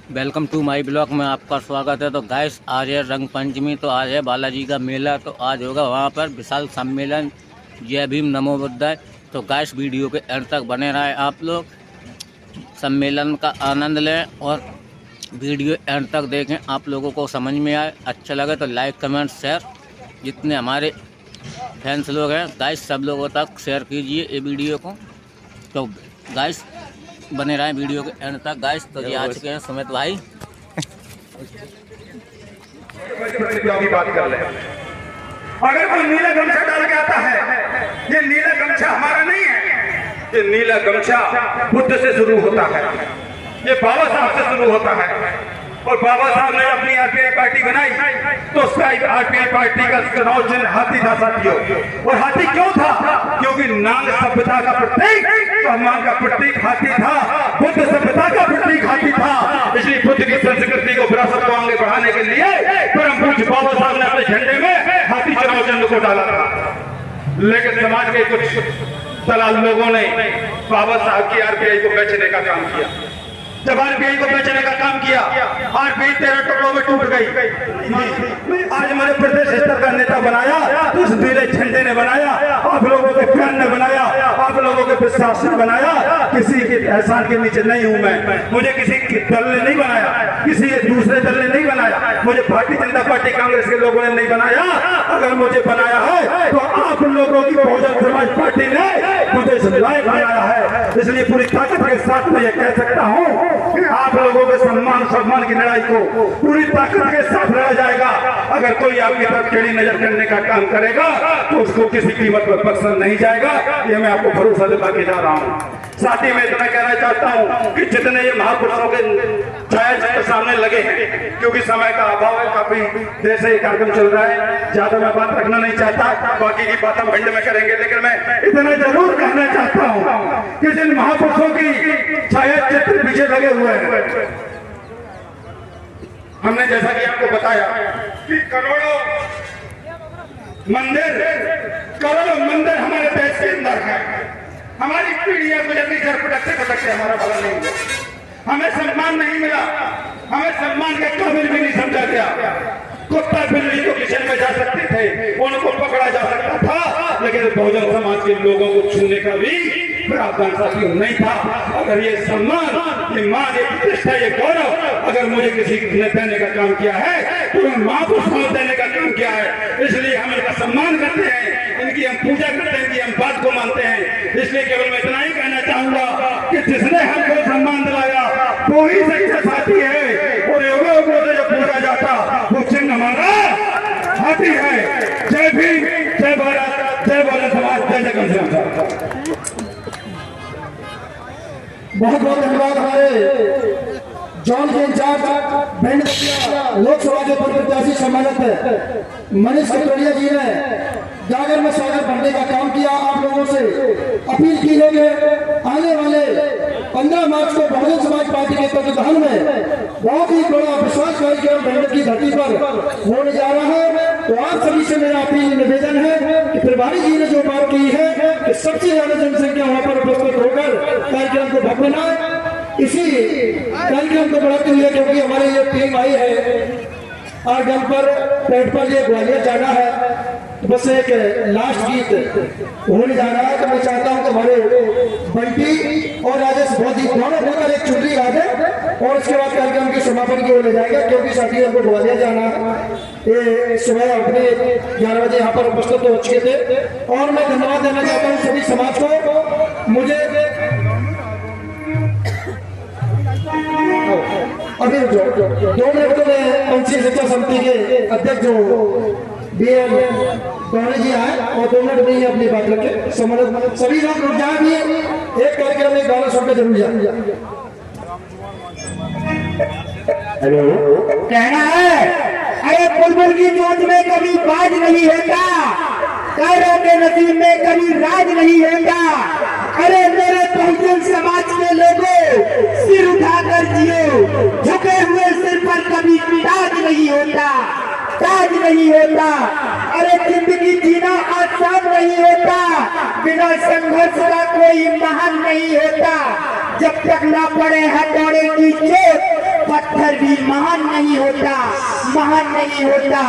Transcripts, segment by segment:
Welcome to my blog में आपका स्वागत है। तो गैस आज है रंग पंचमी, तो आज है बालाजी का मेला। तो आज होगा वहाँ पर विशाल सम्मेलन। जय भीम नमो बुद्धाय। तो गैस वीडियो के अंत तक बने रहे आप लोग, सम्मेलन का आनंद लें और वीडियो अंत तक देखें। आप लोगों को समझ में आए, अच्छा लगे तो लाइक कमेंट शेयर, जितने हमारे फैंस लोग हैं गैस सब लोगों तक शेयर कीजिए ये वीडियो को। तो गैस बने रहे वीडियो के एंड तक। गाइस तो ये आ चुके हैं सुमित भाई। की बात कर ले। अगर कोई नीला गमछा डाल के आता है, ये नीला गमछा हमारा नहीं है, ये नीला गमछा बुद्ध से शुरू होता है, ये बाबा साहब से शुरू होता है। और बाबा साहब ने अपनी आरपीआई पार्टी बनाई तो उसका आरपीआई पार्टी का चुनाव चिन्ह हाथी था साथियों। और हाथी क्यों था? क्योंकि नाग सभ्यता का प्रतीक, सम्मान का प्रतीक हाथी था, बुद्ध सभ्यता का प्रतीक हाथी था। इसलिए बुद्ध की संस्कृति को, विरासत को आगे बढ़ाने के लिए परम पूज्य बाबा साहब ने अपने झंडे में हाथी चुनाव चिन्ह को डाला था। लेकिन समाज के कुछ दलाल लोगों ने बाबा साहब की आरपीआई को बेचने का काम किया। जब आरपीआई को बेचने का काम किया, आरपीआई 13 टुकड़ों में टूट गई। आज मध्य प्रदेश स्तर का नेता बनाया उस नीले झंडे ने बनाया, आप लोगों के प्यार ने बनाया, आप लोगों के विश्वास ने बनाया। किसी के एहसान के नीचे नहीं हूं मैं, मुझे किसी दल ने नहीं बनाया, किसी दूसरे दल ने नहीं बनाया, मुझे भारतीय जनता पार्टी कांग्रेस के लोगों ने नहीं बनाया। अगर मुझे बनाया है तो आप लोगों की बहुजन समाज पार्टी ने मुझे इस लायक बनाया है। इसलिए पूरी ताकत के साथ मैं ये कह सकता हूँ कि आप लोगों के सम्मान की लड़ाई को पूरी ताकत के साथ लड़ा जाएगा। अगर कोई आपकी तरफ टेढ़ी नजर करने का काम करेगा तो उसको किसी कीमत पर बख्शा नहीं जाएगा। ये मैं आपको भरोसा दिला के जा रहा हूँ। साथ ही मैं इतना कहना चाहता हूँ कि जितने ये महापुरुषों के छाया सामने लगे हैं, क्योंकि समय का अभाव है, काफी देर से ये कार्यक्रम चल रहा है, ज्यादा मैं बात रखना नहीं चाहता, बाकी की बात हम भिंड में करेंगे। लेकिन मैं इतना जरूर कहना चाहता हूँ कि जिन महापुरुषों की छाया चित्र पीछे लगे हुए हैं, हमने जैसा कि आपको बताया कि करोड़ों मंदिर हमारे देश के अंदर है। हमारी पीढ़ियां गुजरनी घर पटकते पटकते हमारा भला नहीं हुआ, हमें सम्मान नहीं मिला, हमें सम्मान के काबिल भी नहीं समझा गया। कुत्ता बिल्ली तो किचन में जा सकते थे, उनको पकड़ा जा सकता था, लेकिन बहुजन समाज के लोगों को छूने का भी प्रावधान साथियों नहीं था। अगर ये सम्मान, ये मान, ये प्रतिष्ठा, ये गौरव अगर मुझे किसी ने देने का काम किया है तो महापुरुष को देने का काम किया है। इसलिए हम इनका सम्मान करते हैं, इनकी हम पूजा करते हैं, इनकी हम बात को मानते हैं। इसलिए केवल मैं इतना ही कहना चाहूंगा कि जिसने हमको सम्मान दिलाया वो ही सच्चा साथी है। और योगों को जो पूजा जाता वो चिन्ह हमारा हाथी है। जय भीम, जय भारत, जय भारत समाज, जय जगत। बहुत बहुत धन्यवाद हमारे जॉन के इंचार्ज भिंड लोकसभा के पूर्व प्रत्याशी सम्मानित मनीष कटोरिया जी ने जागर में स्वागत भरने का काम किया। आप लोगों से अपील की है कि आने वाले 15 मार्च को बहुजन समाज पार्टी के तत्वाधान में बहुत ही बड़ा विश्वास कार्यक्रम भिंड की धरती पर होने जा रहा है। तो आप सभी से मेरा अपील निवेदन है कि प्रभारी जी ने जो बात की है कि सबसे ज्यादा जनसंख्या वहां पर उपस्थित होकर कार्यक्रम को भव्य बनाए, इसी कार्यक्रम को बढ़ाते हुए, क्योंकि हमारी ये टीम आई है और दल पर पेट पर ये ग्वालियर जाना है, तो बस एक लास्ट गीत होने जा रहा है। तो मैं चाहता हूं कि हमारे बंटी और राजेश बहुत ही दोनों होकर एक चुनरी गा दे और उसके बाद कार्यक्रम के समापन की ओर ले जाएगा, क्योंकि साथी हमको ग्वालियर जाना है। ये सुबह अपने 11 बजे यहाँ पर उपस्थित हो चुके थे। और मैं धन्यवाद देना चाहता हूँ सभी समाज को। मुझे अभी 2 मिनट में पंचायत शिक्षा समिति के अध्यक्ष जो BL गौरी जी आए और 2 मिनट में ही अपनी बात रखे। सभी लोग रुक जाए भी, एक कार्यक्रम में गाना सुनकर जरूर जाए। हेलो, कहना है अरे बुलबुल की चोट में कभी बाज नहीं होता, कायरों के नसीब में कभी राज नहीं होता। अरे मेरे बहुजन समाज के लोगों, सिर उठाकर जियो, झुके हुए सिर पर कभी ताज नहीं होता, ताज नहीं होता। अरे जिंदगी जीना आसान नहीं होता, बिना संघर्ष का कोई महान नहीं होता। जब तक ना पड़े हथौड़े की चोट, पत्थर भी महान नहीं होता, महान नहीं होता।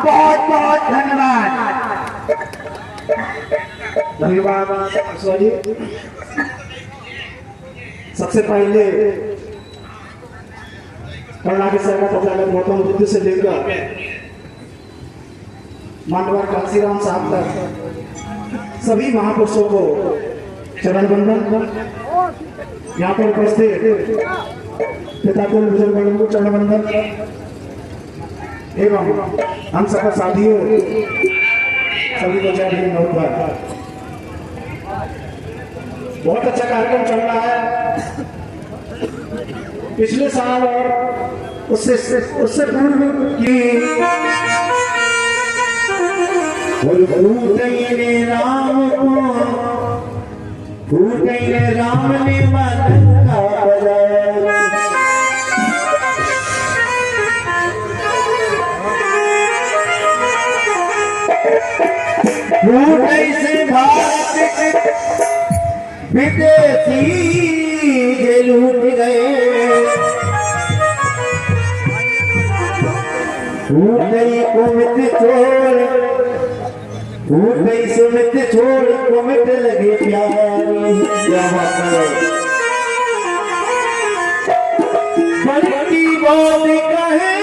बहुत बहुत धन्यवाद। धन्यवाद जी। सबसे पहले कर्नाटक सरकार प्रचारक गौतम बुद्ध से लेकर मानवर काशीराम साहब तक सभी महापुरुषों को चरण वंदन। यहाँ पर उपस्थित पिता को बुजुर्गों को चरण वंदन एवं हम सबका साथियों सभी को जय हिंद। बहुत अच्छा कार्यक्रम चल रहा है। पिछले साल और उससे पूर्व की राम ने का से भारत विदेशी लूट गए। कुमित छोड़ सुमित छोड़ कुमित लगे प्यारी। बड़ी बात कहे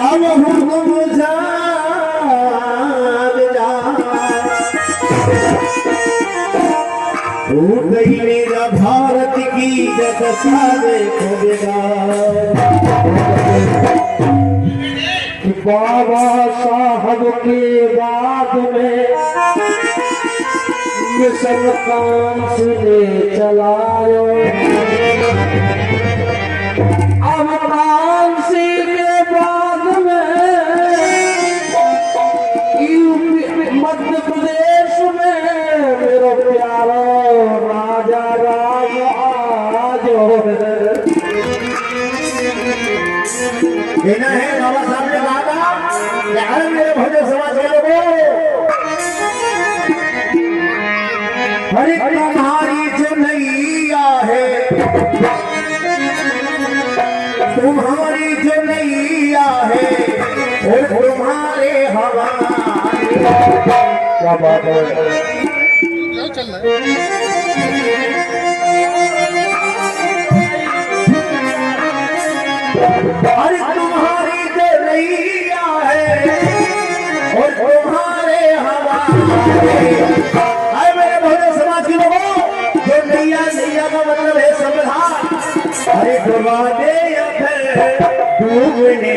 अब हुक्म टूट गई मेरा भारत की दशा देखोगा। बाबा साहब के बाद में मिशन कांसी ने चलायो। अब कांसी के बाद में मध्य प्रदेश में मेरा प्यारा राजा राज आज देना है। बाबा साहब ने कहा यार मेरे भोजन समाज के लोगों, हरे तुम्हारी जो नैया है, तुम्हारी जो नैया है और तुम्हारे हवाले। क्या बात है। अरे तुम्हारी जो नैया है और तुम्हारे हवाले। मेरे भोले समाज के लोगों, जो नैया नैया का मतलब है संविधान। अरे डुबा दे या फिर डूबने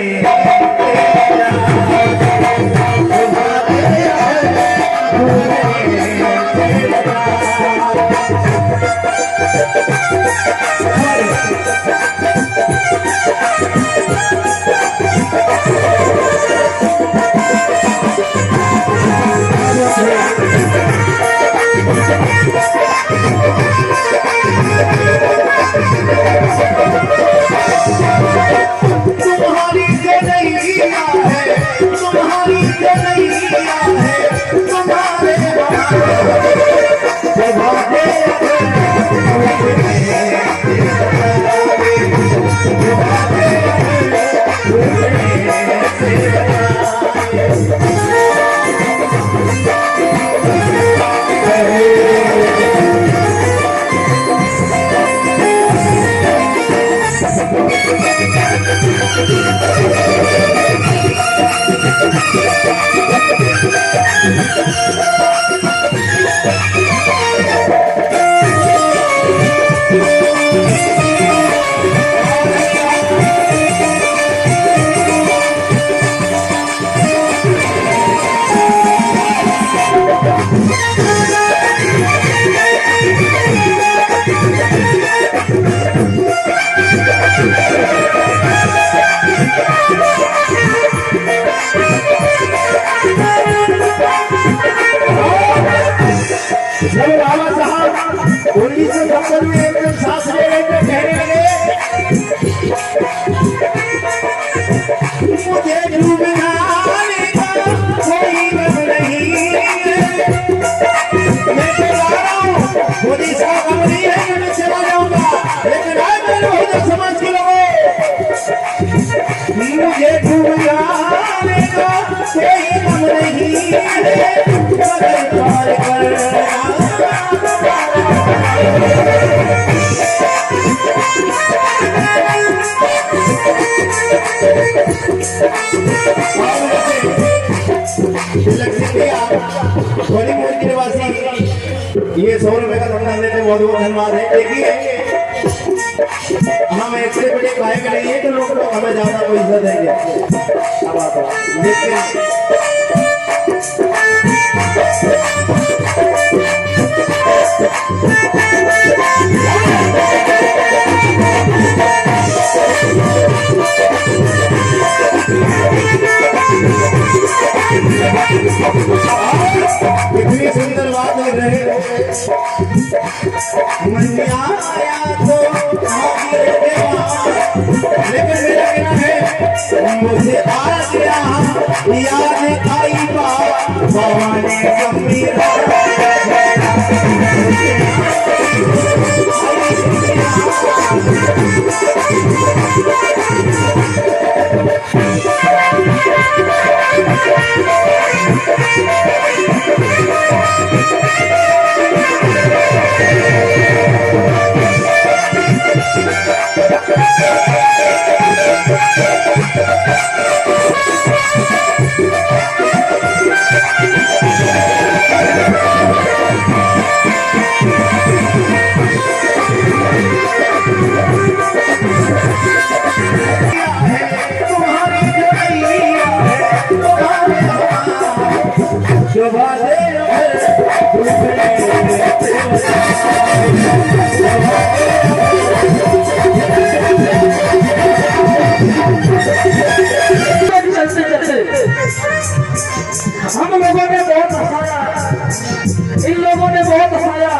तुम्हारी जो नैया है, तुम्हारी जो नैया है, तुम्हारे बाबा साहब 1970 में एक दिन सांस ले रहे थे, कहने लगे मुझे डूबना कोई गम नहीं है, मैं तो जा रहा हूँ, मोदी साहब नहीं है। बड़ी मूर्ति निवासी ये 100 रुपए का अनुदान देते बहुत बहुत धन्यवाद है। देखिए हम एक से बड़े गायक नहीं है तो लोग हमें ज्यादा पैसा देंगे। अब आप देखिए इतनी सुंदर बात कर रहे मन में आया तो लेकिन मेरा कहना है मुझे आ गया याद आई बाने गंभीरा हम लोगों ने बहुत हंसाया, इन लोगों ने बहुत हंसाया।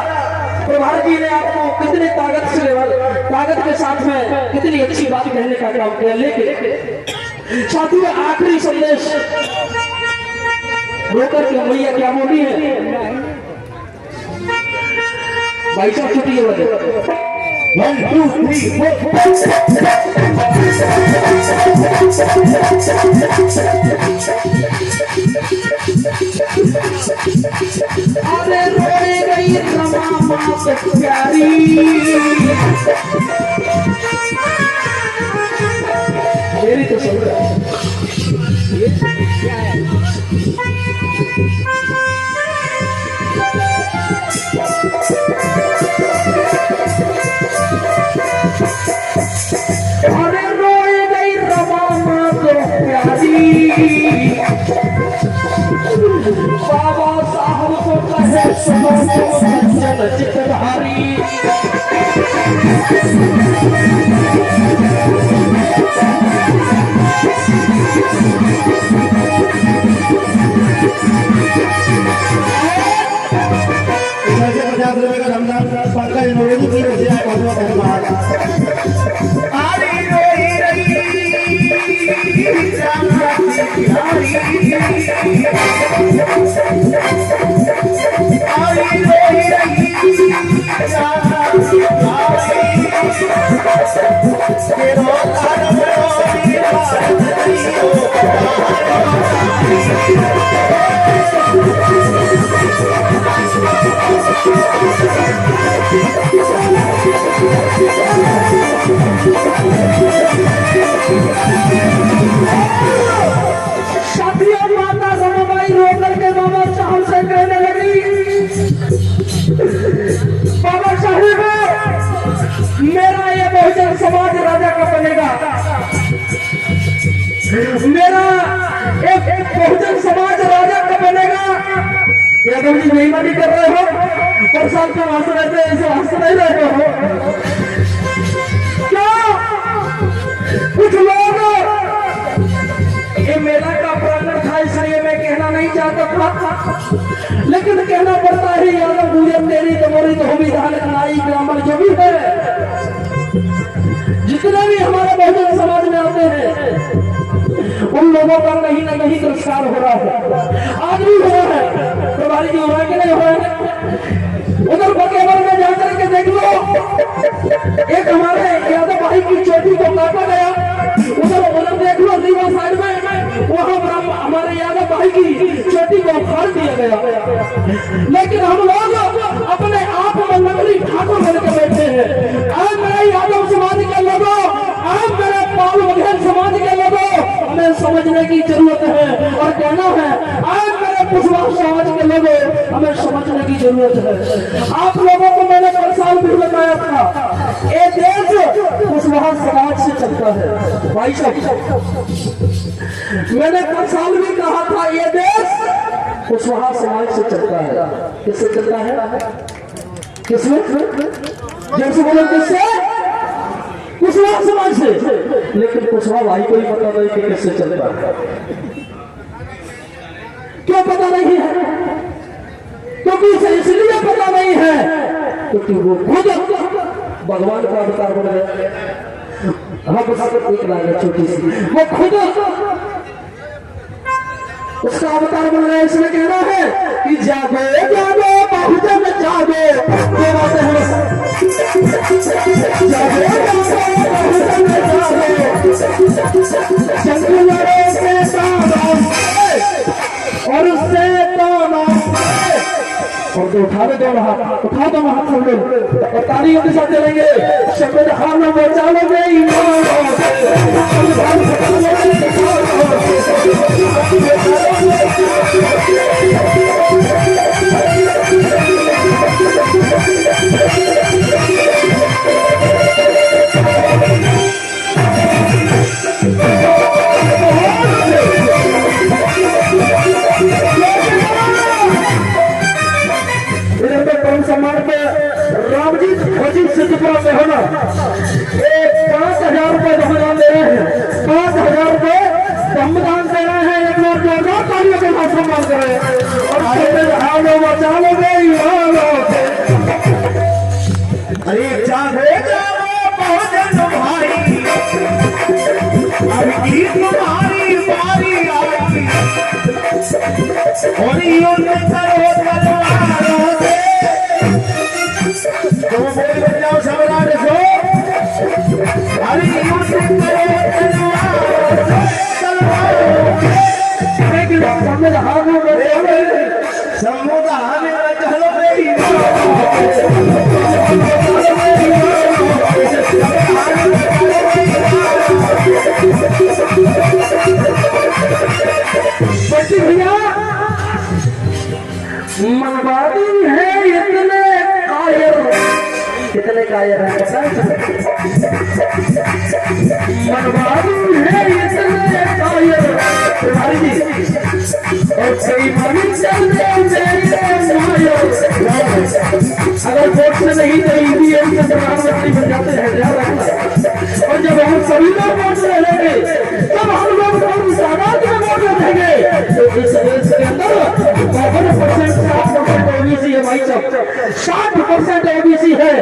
प्रभात जी ने आपको कितनी ताकत के साथ में कितनी अच्छी बात कहने का काम किया। लेकिन साथियों आखिरी संदेश रोकर के भैया क्या बोली है भाई साहब छुट्टी है 1 2 3 अरे रोए गई रमा माँ प्यारी मेरी तो सुन रहा ये क्या है अरे रोए गई रमा माँ प्यारी बाबा साहब को कहे सुनो सज्जन चितधारी ₹50 का रमजान पंकज नोरेजी की वजह से बहुत बहुत धन्यवाद। साथियों माता रमाबाई रोकर के बाबा साहब से कहने लगी बाबा साहब मेरा ये बहुजन समाज राजा का बनेगा। मेरा एक बहुजन समाज राजा का बनेगा। यादव जी बेईमानी कर रहे हो और साल के हंस रहे थे ऐसे हंस नहीं रहे हो क्या? कुछ लोग ये मेला का प्रांगण था इसलिए मैं कहना नहीं चाहता था, लेकिन कहना पड़ता है यादव गुजर तेरी तमोरी तो होगी धान नाई ग्रामर जो भी है जितने भी हमारे बहुजन समाज में आते हैं उन लोगों का कहीं ना कहीं तिरस्कार हो रहा है। आज भी हो रहा है, प्रभारी जी हो रहा है कि नहीं हो रहा है? उधर बकेवर में जाकर के देख लो एक हमारे यादव भाई की चोटी को काटा गया। उधर देख लो रीवा साइड में वहां हमारे यादव भाई की चोटी को उखाड़ दिया गया। लेकिन हम लोग अपने आप में नकली ठाकुर कहना है, आज मेरे कुशवाहा समाज के लोगों, हमें समझने की जरूरत है। आप लोगों को मैंने कल साल भी बताया था, ये देश कुशवाहा समाज से चलता है। भाई साहब, मैंने कल साल भी कहा था, ये देश कुशवाहा समाज से चलता है। किससे चलता है? किसमें? जैसे बोलो किससे? कुशवाहा समाज से। लेकिन कुशवाहा भाई को ही पता नहीं कि किससे चलता है। क्यों पता नहीं है? क्योंकि उसे इसलिए पता नहीं है क्योंकि वो खुद भगवान का अवतार बन गया। हम एक लाइन छोटी सी, वो खुद उसका अवतार बन रहा है। इसमें कहना है कि जागो जागो बहुजन जागो, ये बातें हैं। जागो जागो बहुजन जागो, जंग लड़े से तानाम और उससे तानाम। और तो उठा दो हाथ, उठा दो हाथ सब लोग और तालियों के साथ चलेंगे। शब्द खाना बचा लो गई सम्मान पे रामजी खोजी सिद्धपुरा में होना 5,000 रुपए दान दे रहे हैं। 5,000 रुपए हम दान दे रहे हैं। एक बार जोरदार तालियों के साथ सम्मान करें और बचा लो गई। अरे जागो जागो बहुजन भाई, अब की तुम्हारी बारी आई और युद्ध करो तलवारों से। तो बोल बजाओ सम्राट सो, अरे युद्ध करो तलवारों से। समुदाय में चलो गई भैया, मनवादी है इतने कायर, कितने कायर है मनवादी है इतने कायर भाई जी। और कई अगर वोट से नहीं तो ईवीएम से प्रधानमंत्री बन जाते हैं, ध्यान रखना। और जब हम सभी लोग वोट से लड़ेंगे तब हम लोग तादाद में वोट देंगे। तो इस देश के अंदर 50% ओबीसी है भाई साहब, 60% ओबीसी है।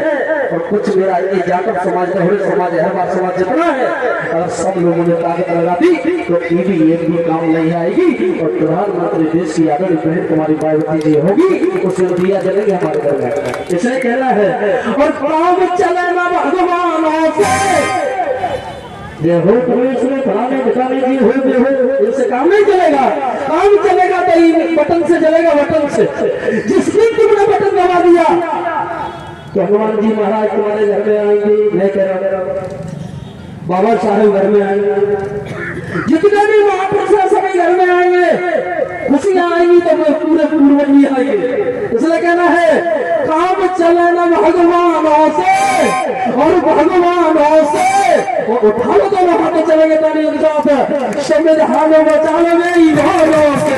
और कुछ मेरा ये जाटव समाज नेहरू समाज अहमद समाज जितना है, अगर सब लोगों ने ताकत लगा दी तो ईवीएम भी काम नहीं आएगी। और प्रधानमंत्री देश की आदरणीय बहन कुमारी मायावती जी होगी, उसमें दिया जलेगा हमारे घर में। इसलिए कहना है और काम चले ना भगवानों से। ये हो पुलिस में फलाने दिखाने की हो इनसे काम नहीं चलेगा। काम चलेगा तो बटन से चलेगा, बटन से। जिस दिन तुमने बटन दबा दिया तो हनुमान जी महाराज तुम्हारे घर में आएंगे, मैं कह रहा हूँ बाबा साहेब घर में आएंगे, जितने भी महापुरुष सभी घर में आएंगे, खुशियां आएंगी तो पूरे पूर्वजी आएंगे। इसलिए कहना है काम चले ना भगवानों से और भगवानों से। उठा लो तो वहां तो चलेंगे तालियों के साथ, संविधान बचा लो गई भाइयों से।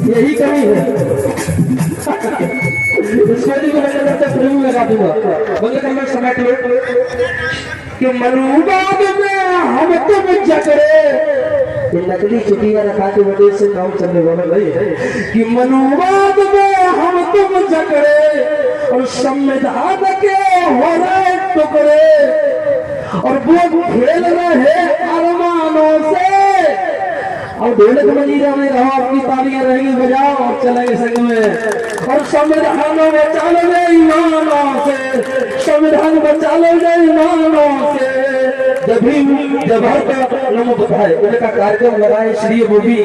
यही कमी है। इसको भी मैं लगता है फिल्म लगा दूंगा, बंद करना समेट लो कि मनुवाद में हम तुम जकड़े। ये नकली चुटिया रखा के वजह से काम चलने वाला नहीं है कि मनुवाद में हम तुम जकड़े और संविधान के हो रहे टुकड़े और वो खेल रहे अरमानों से। और ढोलक मंजीरा में रहो, आपकी तालियां रहेंगी, बजाओ और चलेंगे संग में। और संविधान बचा लो ईमानों से, संविधान बचा लो ईमानों से। जब हर का नमो बुद्धाय उनका कार्यक्रम लगाए श्री मूवी